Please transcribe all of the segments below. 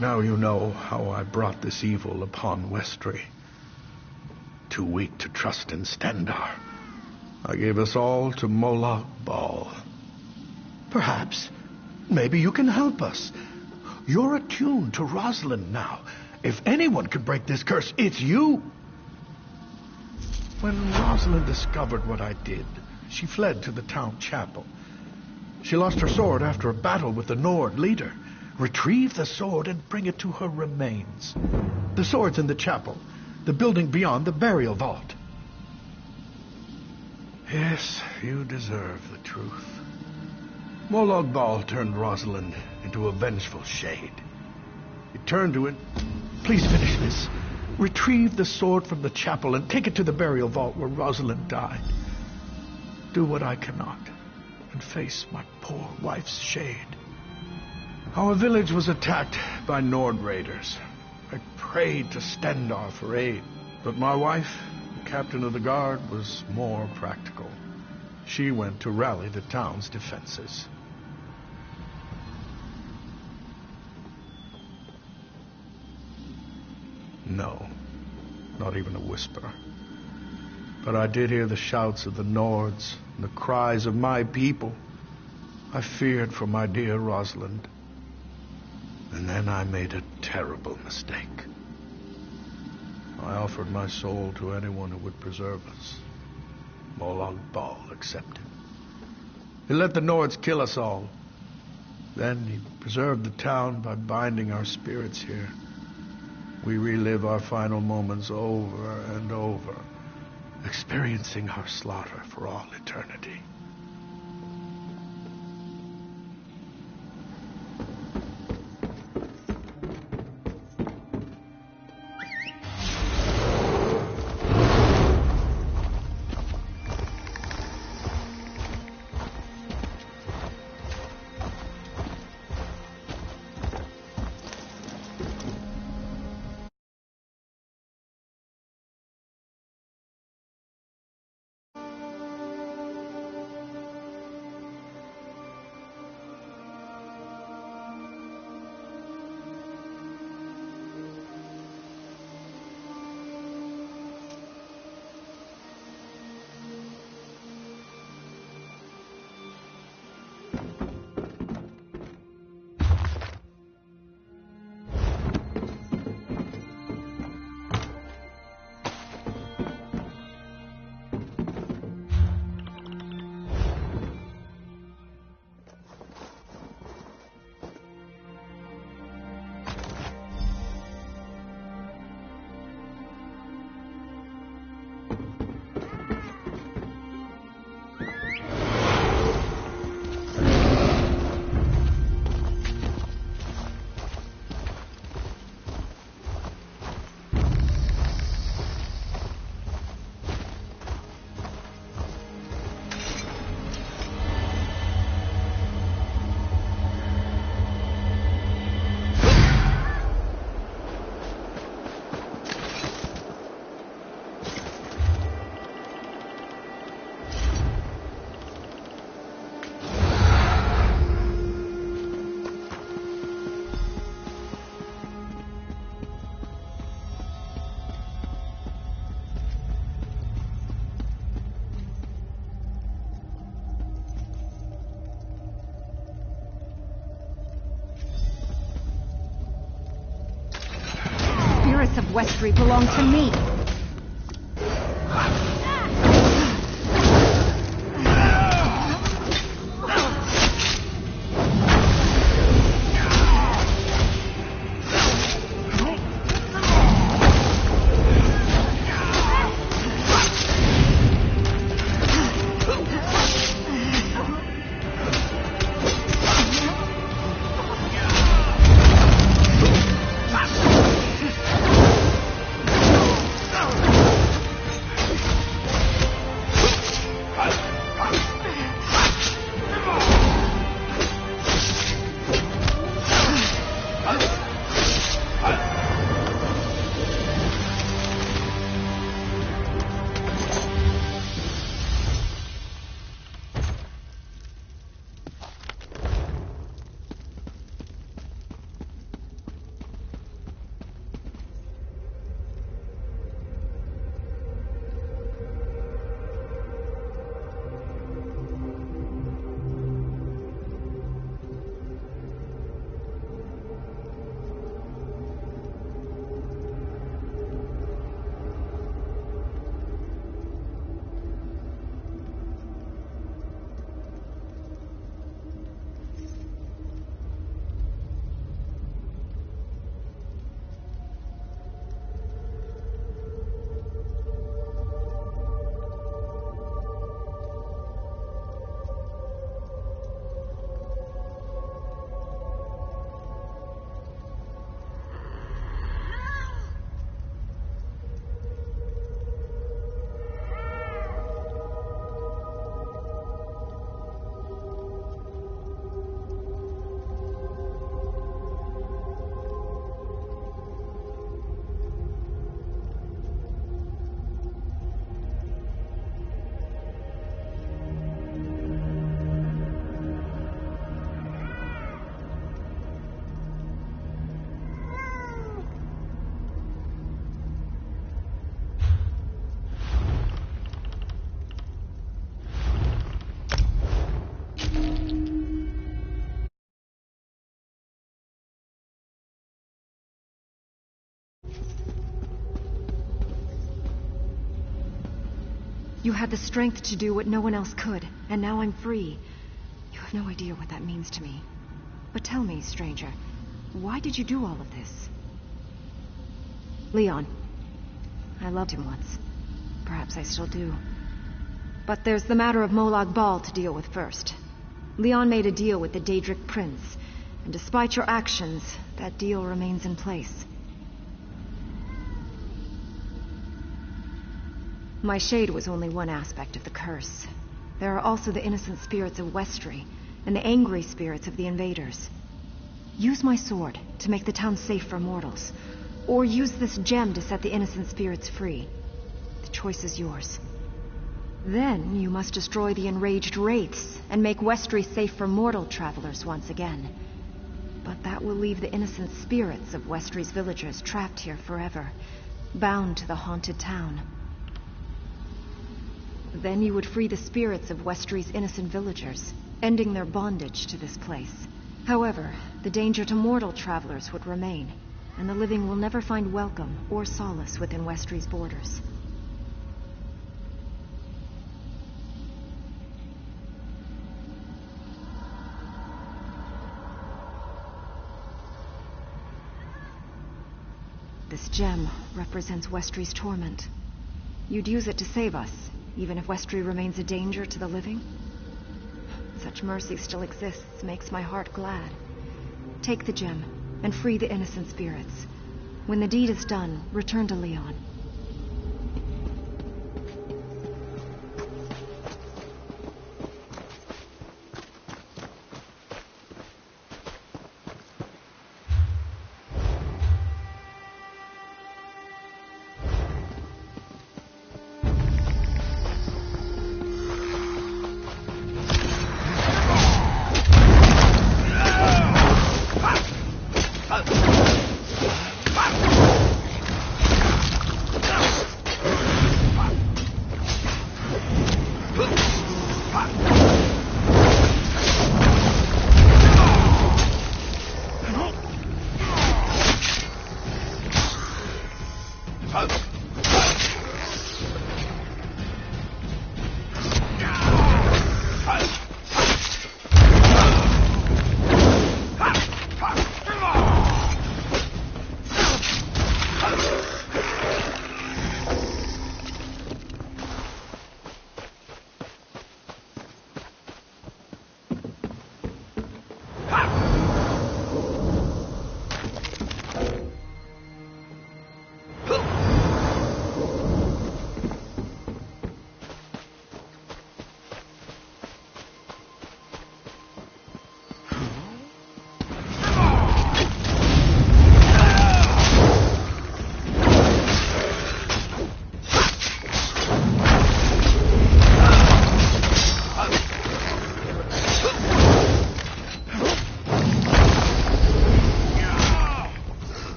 Now you know how I brought this evil upon Westry. Too weak to trust in Stendar, I gave us all to Moloch Ball. Perhaps, maybe you can help us. You're attuned to Rosalind now. If anyone can break this curse, it's you. When Rosalind discovered what I did, she fled to the town chapel. She lost her sword after a battle with the Nord leader. Retrieve the sword and bring it to her remains. The sword's in the chapel, the building beyond the burial vault. Yes, you deserve the truth. Moloch Ball turned Rosalind into a vengeful shade. He turned to it. Please finish this. Retrieve the sword from the chapel and take it to the burial vault where Rosalind died. Do what I cannot and face my poor wife's shade. Our village was attacked by Nord raiders. I prayed to Stendar for aid, but my wife, the captain of the guard, was more practical. She went to rally the town's defenses. No, not even a whisper. But I did hear the shouts of the Nords and the cries of my people. I feared for my dear Rosalind. And then I made a terrible mistake. I offered my soul to anyone who would preserve us. Moloch Ball accepted. He let the Nords kill us all. Then he preserved the town by binding our spirits here. We relive our final moments over and over, experiencing our slaughter for all eternity. Of Westry belong to me. You had the strength to do what no one else could, and now I'm free. You have no idea what that means to me. But tell me, stranger, why did you do all of this? Leon. I loved him once. Perhaps I still do. But there's the matter of Molag Bal to deal with first. Leon made a deal with the Daedric Prince, and despite your actions, that deal remains in place. My shade was only one aspect of the curse. There are also the innocent spirits of Westry, and the angry spirits of the invaders. Use my sword to make the town safe for mortals, or use this gem to set the innocent spirits free. The choice is yours. Then you must destroy the enraged wraiths and make Westry safe for mortal travelers once again. But that will leave the innocent spirits of Westry's villagers trapped here forever, bound to the haunted town. Then you would free the spirits of Westry's innocent villagers, ending their bondage to this place. However, the danger to mortal travelers would remain, and the living will never find welcome or solace within Westry's borders. This gem represents Westry's torment. You'd use it to save us, even if Westry remains a danger to the living? Such mercy still exists makes my heart glad. Take the gem and free the innocent spirits. When the deed is done, return to Leon.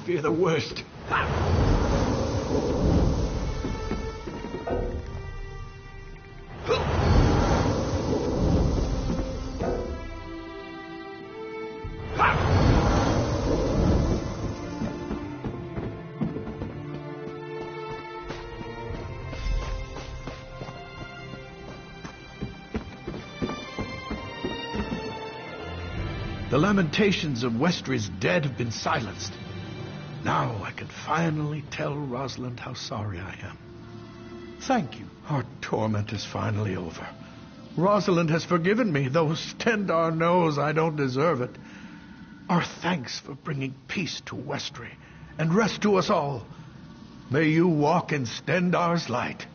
Fear the worst. The lamentations of Westry's dead have been silenced. Now I can finally tell Rosalind how sorry I am. Thank you. Our torment is finally over. Rosalind has forgiven me, though Stendarr knows I don't deserve it. Our thanks for bringing peace to Westry and rest to us all. May you walk in Stendar's light.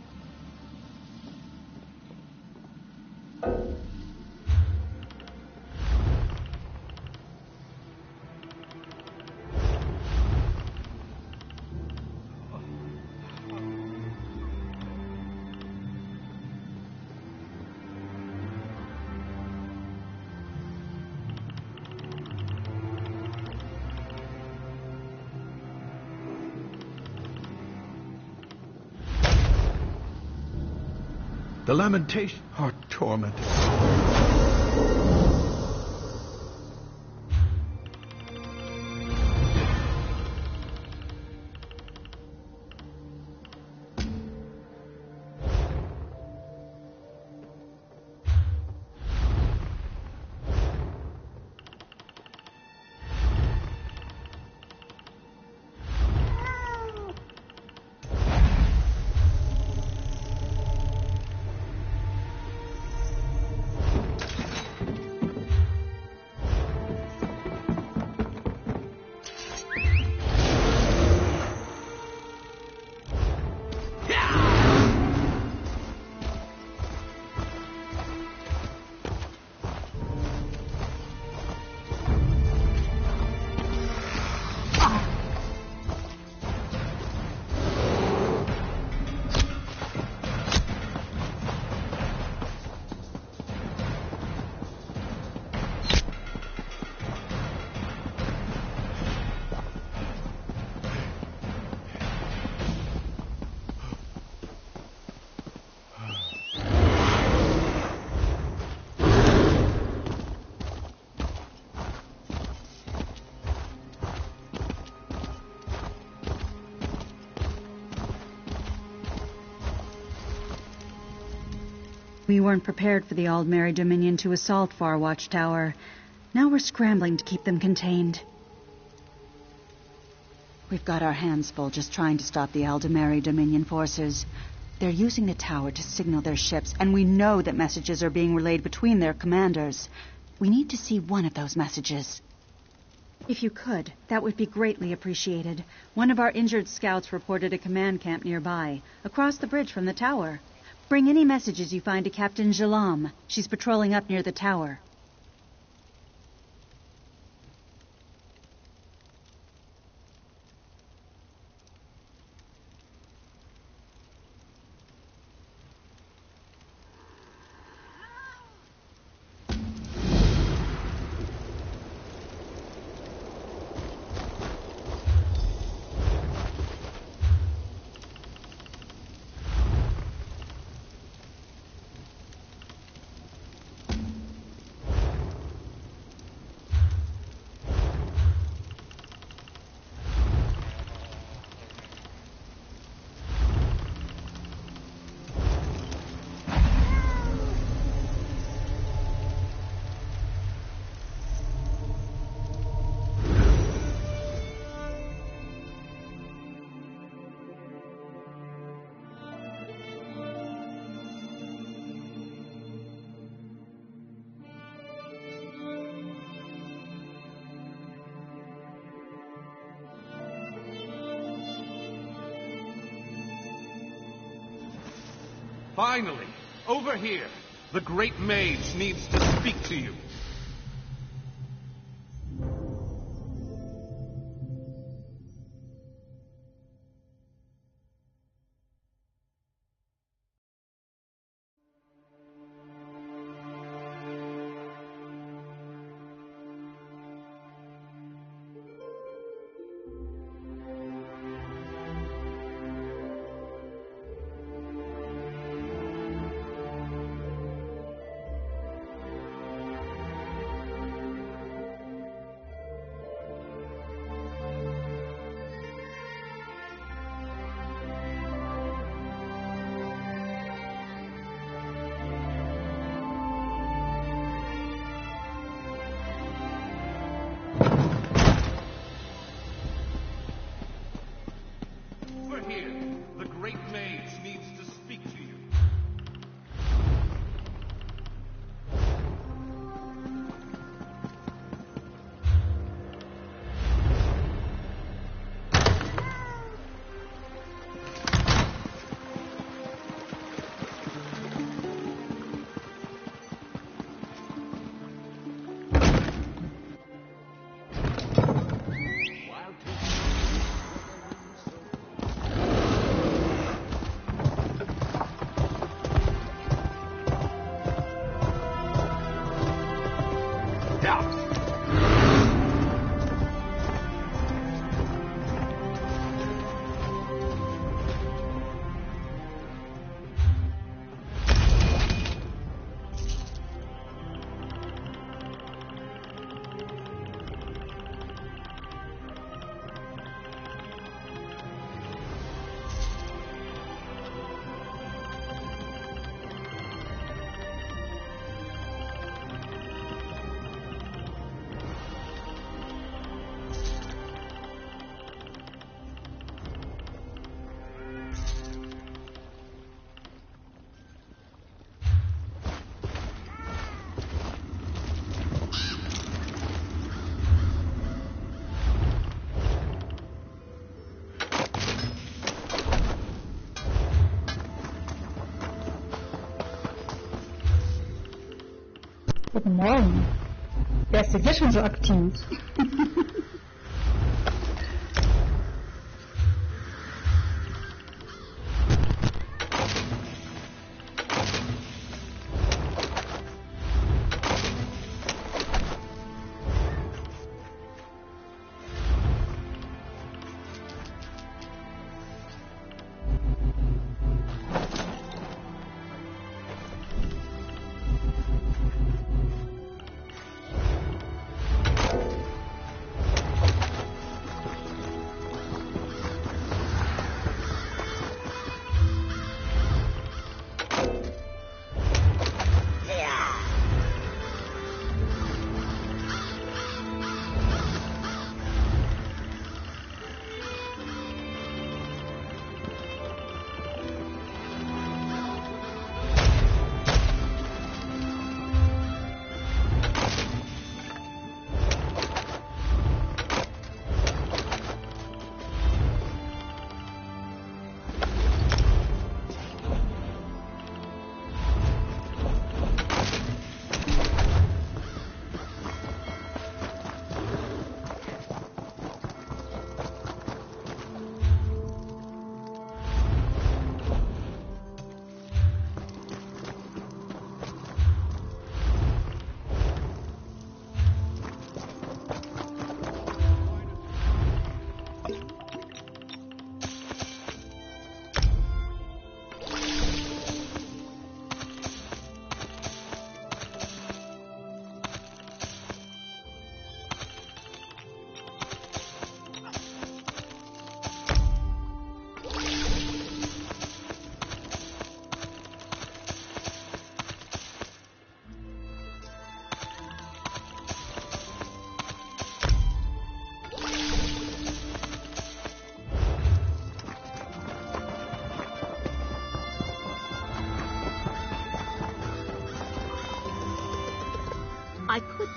The lamentation are tormented. We weren't prepared for the Aldmeri Dominion to assault Far Watchtower. Now we're scrambling to keep them contained. We've got our hands full just trying to stop the Aldmeri Dominion forces. They're using the tower to signal their ships, and we know that messages are being relayed between their commanders. We need to see one of those messages. If you could, that would be greatly appreciated. One of our injured scouts reported a command camp nearby, across the bridge from the tower. Bring any messages you find to Captain Jalam. She's patrolling up near the tower. Finally, over here. The great mage needs to speak to you. Guten Morgen. Wer ist denn hier schon so aktiv? I could...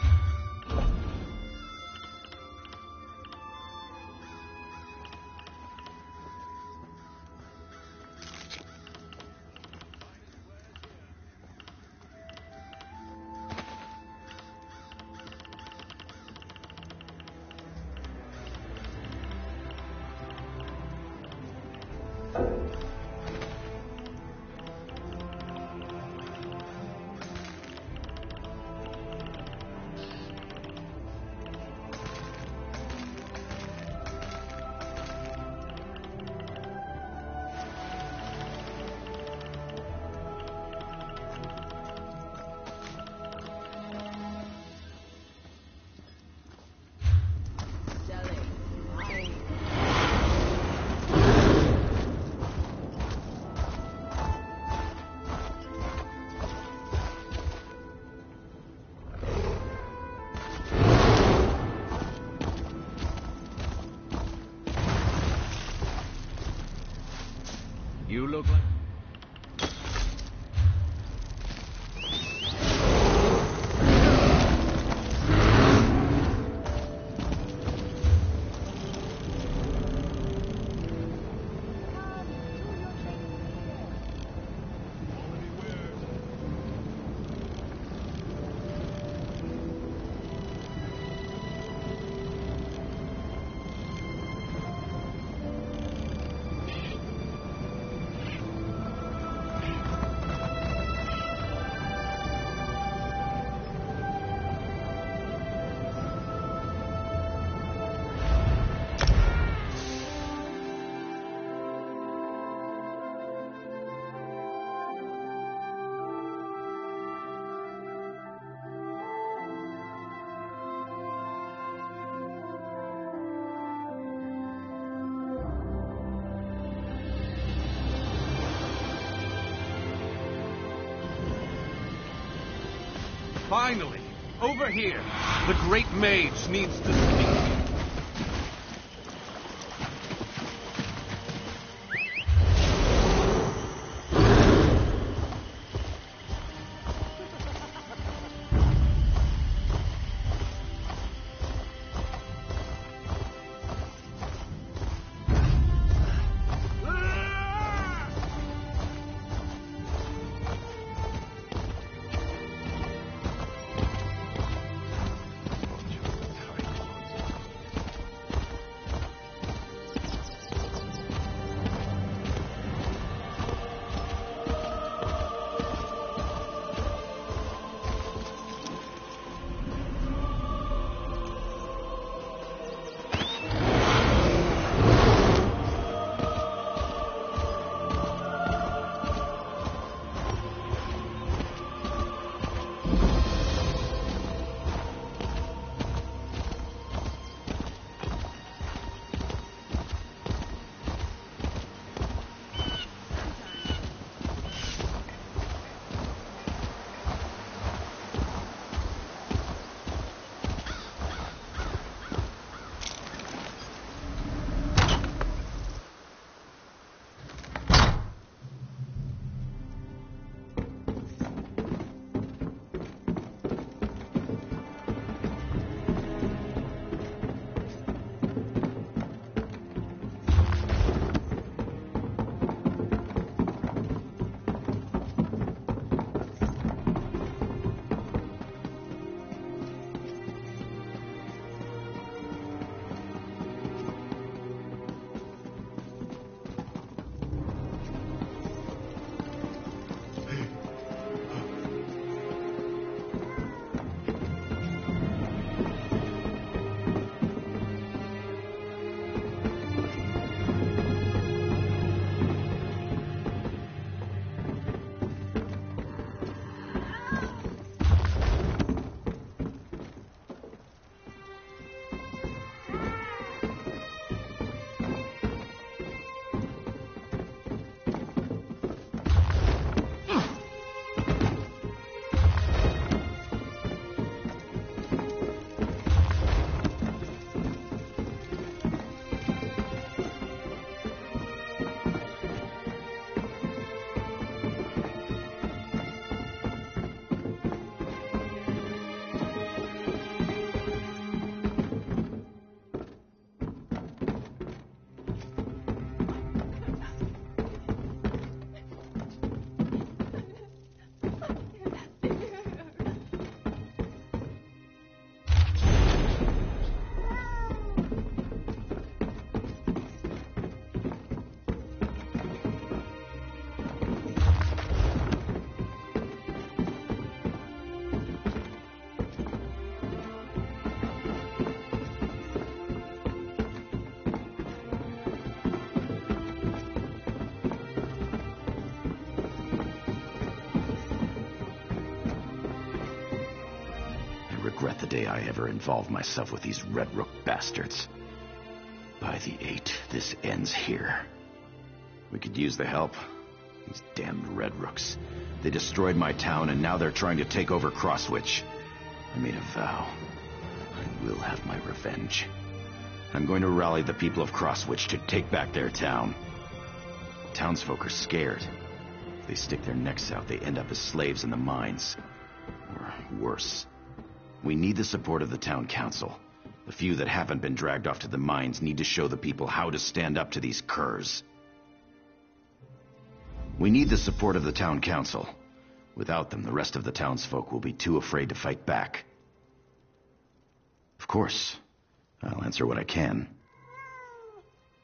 You look like... Finally! Over here! The great mage needs to speak to you. regret the day I ever involved myself with these Red Rook bastards. By the 8, this ends here. We could use the help. These damned Red Rooks. They destroyed my town, and now they're trying to take over Crosswitch. I made a vow. I will have my revenge. I'm going to rally the people of Crosswitch to take back their town. Townsfolk are scared. If they stick their necks out, they end up as slaves in the mines. Or worse. We need the support of the town council. The few that haven't been dragged off to the mines need to show the people how to stand up to these curs. We need the support of the town council. Without them, the rest of the townsfolk will be too afraid to fight back. Of course, I'll answer what I can.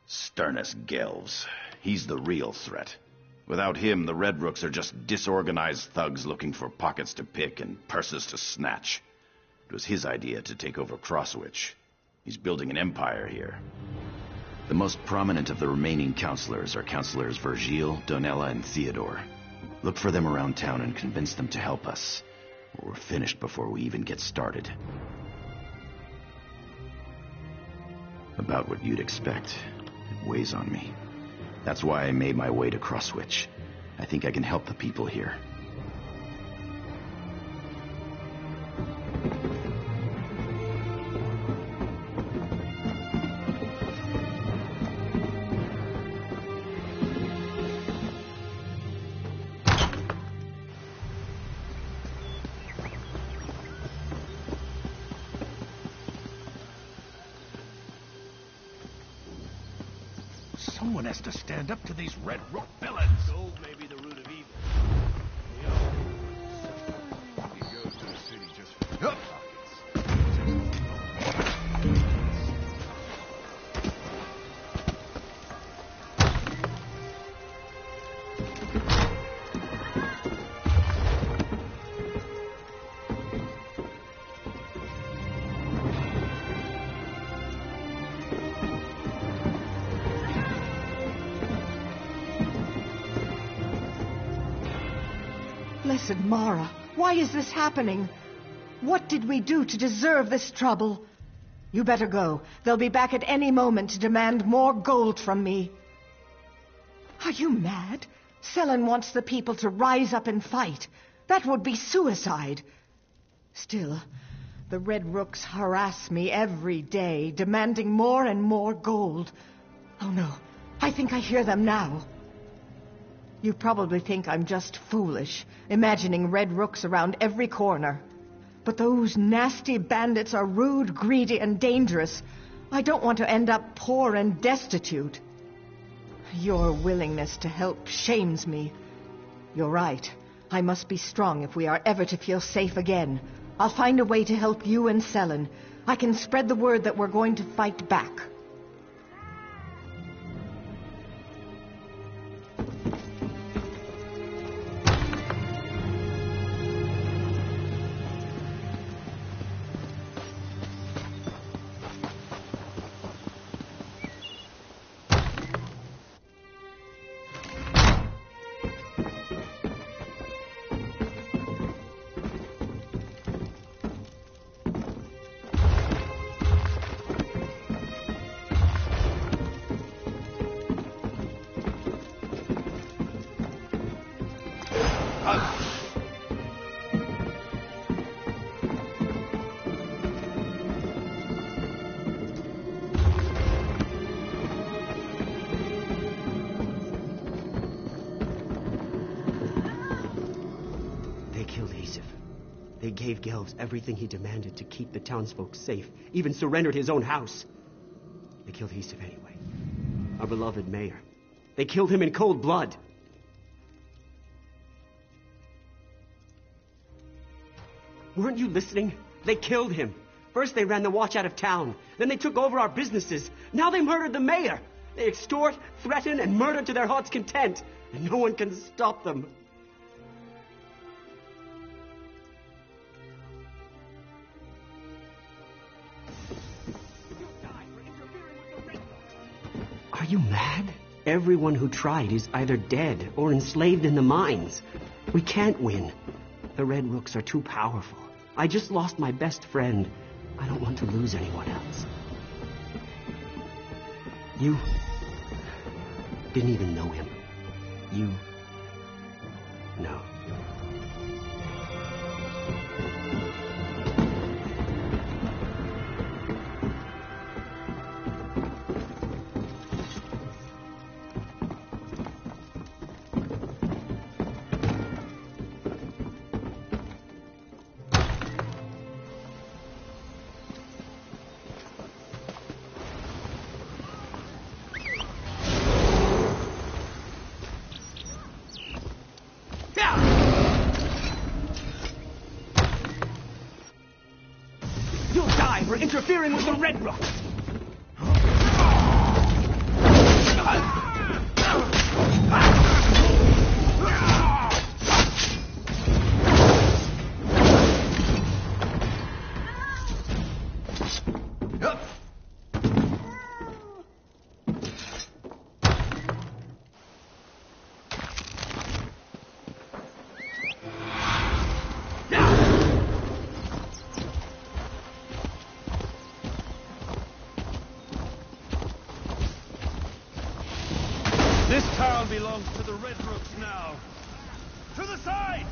Sternus Gelves. He's the real threat. Without him, the Red Rooks are just disorganized thugs looking for pockets to pick and purses to snatch. It was his idea to take over Crosswitch. He's building an empire here. The most prominent of the remaining counselors are Counselors Virgil, Donella, and Theodore. Look for them around town and convince them to help us, or we're finished before we even get started. About what you'd expect. It weighs on me. That's why I made my way to Crosswitch. I think I can help the people here. Someone has to stand up to these Red Rook villains. Gold may be the root of evil. He goes to the city just for pockets. Blessed Mara, why is this happening? What did we do to deserve this trouble? You better go. They'll be back at any moment to demand more gold from me. Are you mad? Selen wants the people to rise up and fight. That would be suicide. Still, the Red Rooks harass me every day, demanding more and more gold. Oh no, I think I hear them now. You probably think I'm just foolish, imagining Red Rooks around every corner. But those nasty bandits are rude, greedy, and dangerous. I don't want to end up poor and destitute. Your willingness to help shames me. You're right. I must be strong if we are ever to feel safe again. I'll find a way to help you and Selen. I can spread the word that we're going to fight back. They gave Gelves everything he demanded to keep the townsfolk safe, even surrendered his own house. They killed Hesev anyway. Our beloved mayor. They killed him in cold blood. Weren't you listening? They killed him. First they ran the watch out of town. Then they took over our businesses. Now they murdered the mayor. They extort, threaten, and murder to their heart's content. And no one can stop them. Are you mad? Everyone who tried is either dead or enslaved in the mines. We can't win. The Red Rooks are too powerful. I just lost my best friend. I don't want to lose anyone else. You didn't even know him. No. You'll die for interfering with the Red Rook. This town belongs to the Red Rooks now. To the side!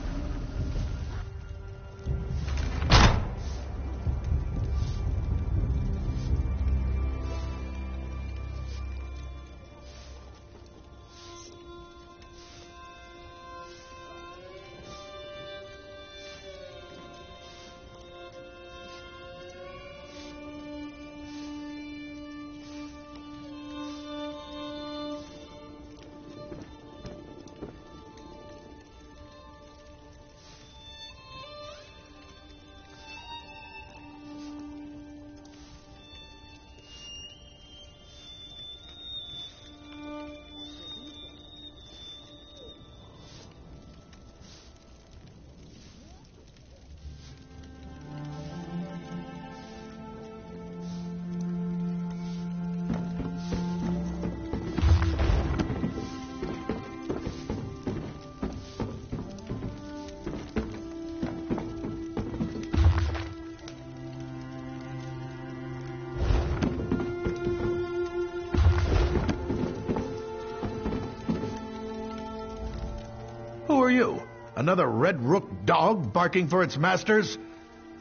Who are you? Another Red Rook dog barking for its masters?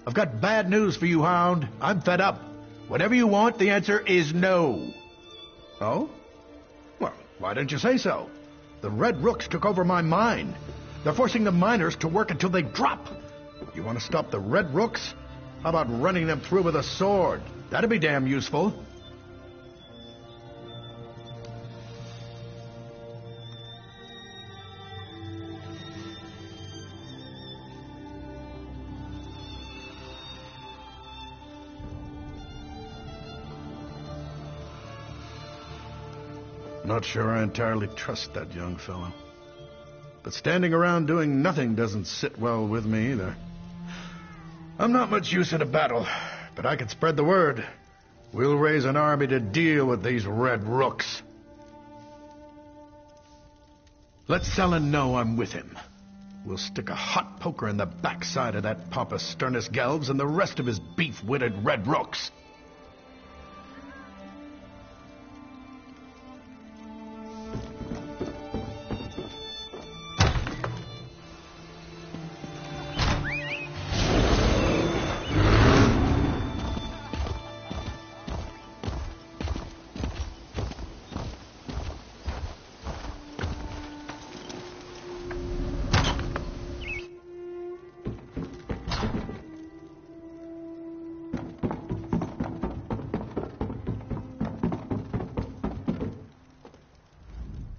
I've got bad news for you, Hound. I'm fed up. Whatever you want, the answer is no. Oh? Well, why didn't you say so? The Red Rooks took over my mine. They're forcing the miners to work until they drop. You want to stop the Red Rooks? How about running them through with a sword? That'd be damn useful. Not sure I entirely trust that young fellow. But standing around doing nothing doesn't sit well with me either. I'm not much use in a battle, but I can spread the word. We'll raise an army to deal with these Red Rooks. Let Selin know I'm with him. We'll stick a hot poker in the backside of that pompous Sternus Gelves and the rest of his beef-witted Red Rooks.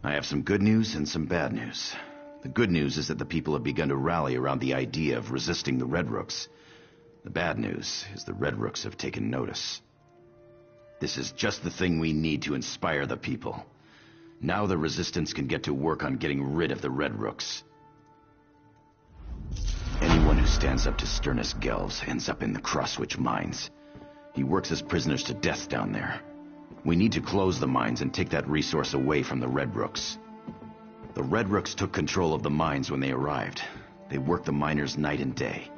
I have some good news and some bad news. The good news is that the people have begun to rally around the idea of resisting the Red Rooks. The bad news is the Red Rooks have taken notice. This is just the thing we need to inspire the people. Now the Resistance can get to work on getting rid of the Red Rooks. Anyone who stands up to Sternus Gelves ends up in the Crosswitch mines. He works his prisoners to death down there. We need to close the mines and take that resource away from the Red Rooks. The Red Rooks took control of the mines when they arrived. They worked the miners night and day.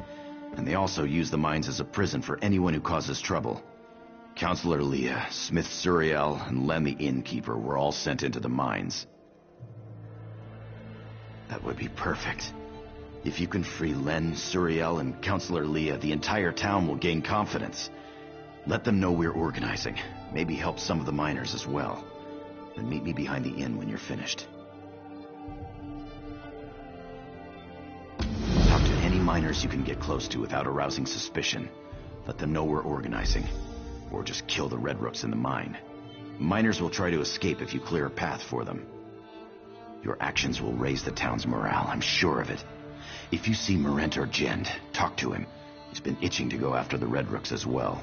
And they also use the mines as a prison for anyone who causes trouble. Counselor Leah, Smith Suriel, and Len the innkeeper were all sent into the mines. That would be perfect. If you can free Len, Suriel, and Counselor Leah, the entire town will gain confidence. Let them know we're organizing. Maybe help some of the miners as well. Then meet me behind the inn when you're finished. Talk to any miners you can get close to without arousing suspicion. Let them know we're organizing. Or just kill the Red Rooks in the mine. Miners will try to escape if you clear a path for them. Your actions will raise the town's morale, I'm sure of it. If you see Marent or Jend, talk to him. He's been itching to go after the Red Rooks as well.